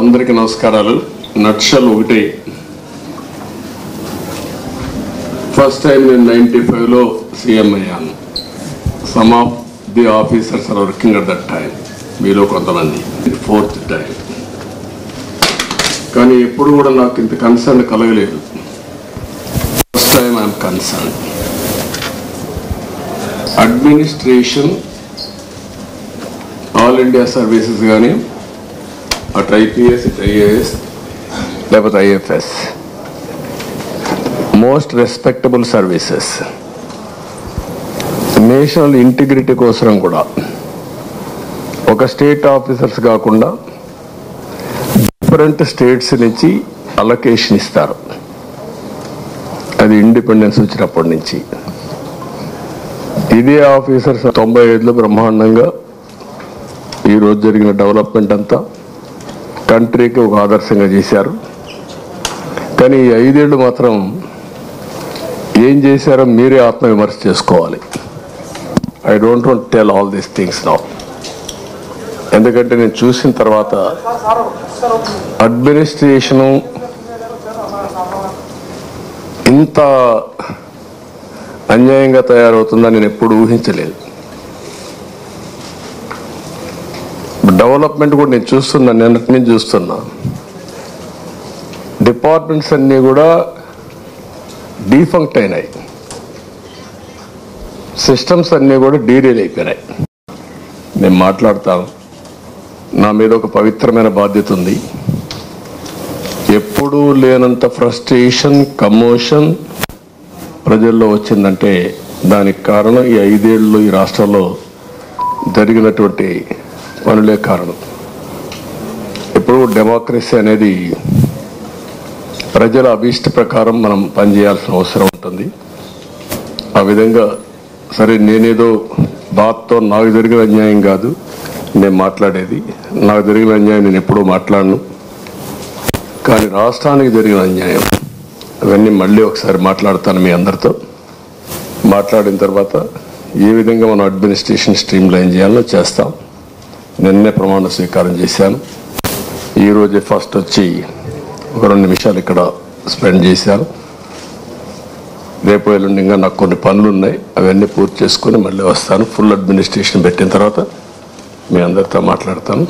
అందరికీ నమస్కారాలు. నక్షల్ ఒకటి ఫస్ట్ టైం నేను 95లో సీఎం అయ్యాను. Some of the officers are working at that time, మీలో కొంతమంది. 4th టైం, కానీ ఎప్పుడు కూడా నాకు ఇంత కన్సర్న్ కలగలేదు. First time I'm concern. Administration, all India services కానీ అటు ఐపీఎస్, ఇటు ఐఏఎస్, లేకపోతే IFS, most respectable services. National integrity కోసం కూడా ఒక స్టేట్ ఆఫీసర్స్ కాకుండా డిఫరెంట్ స్టేట్స్ నుంచి అలొకేషన్ ఇస్తారు. అది ఇండిపెండెన్స్ వచ్చినప్పటి నుంచి. ఇదే ఆఫీసర్స్ 95లో బ్రహ్మాండంగా ఈరోజు జరిగిన డెవలప్మెంట్ అంతా కంట్రీకి ఒక ఆదర్శంగా చేశారు. కానీ ఈ 5 ఏళ్ళు మాత్రం ఏం చేశారో మీరే ఆత్మవిమర్శ చేసుకోవాలి. I don't want tell all these things now. ఎందుకంటే నేను చూసిన తర్వాత అడ్మినిస్ట్రేషను ఇంత అన్యాయంగా తయారవుతుందని నేను ఎప్పుడు ఊహించలేదు. డెవలప్మెంట్ కూడా నేను చూస్తున్నా, నిన్నటి నుంచి చూస్తున్నా. డిపార్ట్మెంట్స్ అన్నీ కూడా డీఫంక్ట్ అయినాయి, సిస్టమ్స్ అన్నీ కూడా డీరేల్ అయిపోయినాయి. నేను మాట్లాడతాను, నా మీద ఒక పవిత్రమైన బాధ్యత ఉంది. ఎప్పుడూ లేనంత ఫ్రస్ట్రేషన్, కమోషన్ ప్రజల్లో వచ్చిందంటే దానికి కారణం ఈ 5 ఏళ్ళు ఈ రాష్ట్రంలో జరిగినటువంటి పనులే కారణం. ఇప్పుడు డెమోక్రసీ అనేది ప్రజల అభీష్ట ప్రకారం మనం పనిచేయాల్సిన అవసరం ఉంటుంది. ఆ విధంగా సరే, నేనేదో బాధతో నాకు జరిగిన అన్యాయం కాదు నేను మాట్లాడేది. నాకు జరిగిన అన్యాయం నేను ఎప్పుడూ మాట్లాడను. కానీ రాష్ట్రానికి జరిగిన అన్యాయం అవన్నీ మళ్ళీ ఒకసారి మాట్లాడతాను మీ అందరితో. మాట్లాడిన తర్వాత ఏ విధంగా మనం అడ్మినిస్ట్రేషన్ స్ట్రీమ్ లైన్ చేయాలో చేస్తాం. నిన్నే ప్రమాణ స్వీకారం చేశాను. ఈరోజే ఫస్ట్ వచ్చి ఒక 2 నిమిషాలు ఇక్కడ స్పెండ్ చేశాను. రేపు ఎల్లుండి ఇంకా నాకు కొన్ని పనులు ఉన్నాయి, అవన్నీ పూర్తి చేసుకొని మళ్ళీ వస్తాను. ఫుల్ అడ్మినిస్ట్రేషన్ పెట్టిన తర్వాత మీ అందరితో మాట్లాడతాను.